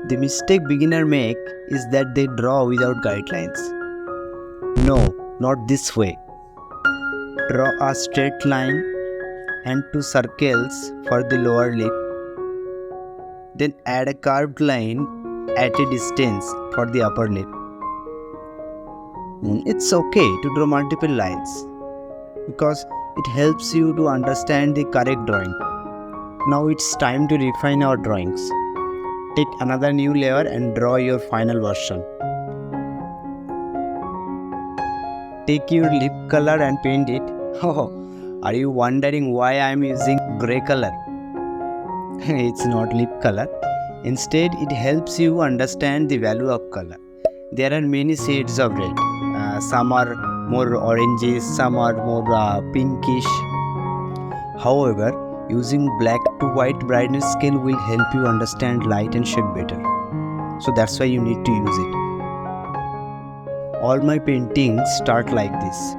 The mistake beginner make is that they draw without guidelines. No, not this way. Draw a straight line and two circles for the lower lip. Then add a curved line at a distance for the upper lip. It's okay to draw multiple lines because it helps you to understand the correct drawing. Now it's time to refine our drawings. Take another new layer and draw your final version. Take your lip color and paint it. Oh, are you wondering why I am using grey color? It's not lip color. Instead, it helps you understand the value of color. There are many shades of red. Some are more oranges, some are more pinkish. However, using black to white brightness scale will help you understand light and shade better. So that's why you need to use it. All my paintings start like this.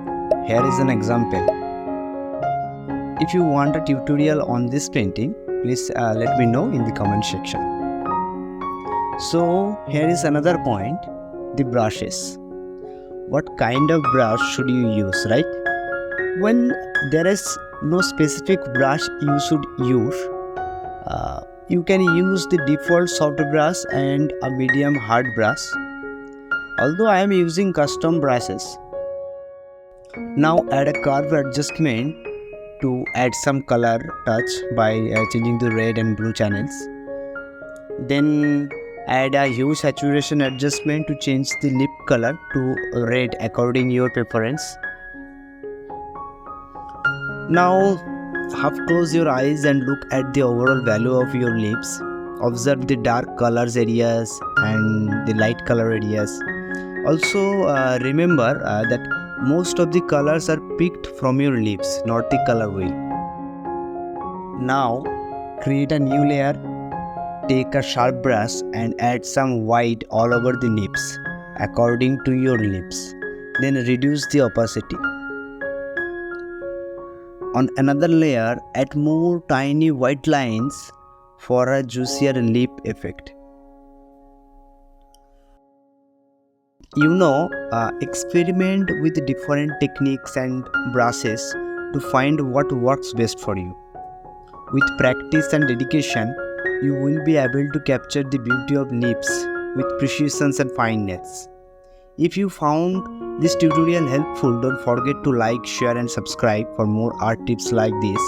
Here is an example. If you want a tutorial on this painting, please let me know in the comment section. So here is another point, the brushes. What kind of brush should you use, right? When there is no specific brush you should use, you can use the default soft brush and a medium hard brush. Although I am using custom brushes. Now add a curve adjustment to add some color touch by changing the red and blue channels. Then add a hue saturation adjustment to change the lip color to red according to your preference. Now half close your eyes and look at the overall value of your lips. Observe the dark colors areas and the light color areas. Also remember that most of the colors are picked from your lips, not the color wheel. Now create a new layer. Take a sharp brush and add some white all over the lips according to your lips. Then reduce the opacity. On another layer, add more tiny white lines for a juicier lip effect. Experiment with different techniques and brushes to find what works best for you. With practice and dedication, you will be able to capture the beauty of lips with precision and fineness. If you found this tutorial helpful, don't forget to like, share and subscribe for more art tips like this.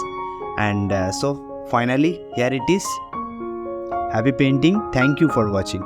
And so finally, here it is. Happy painting. Thank you for watching.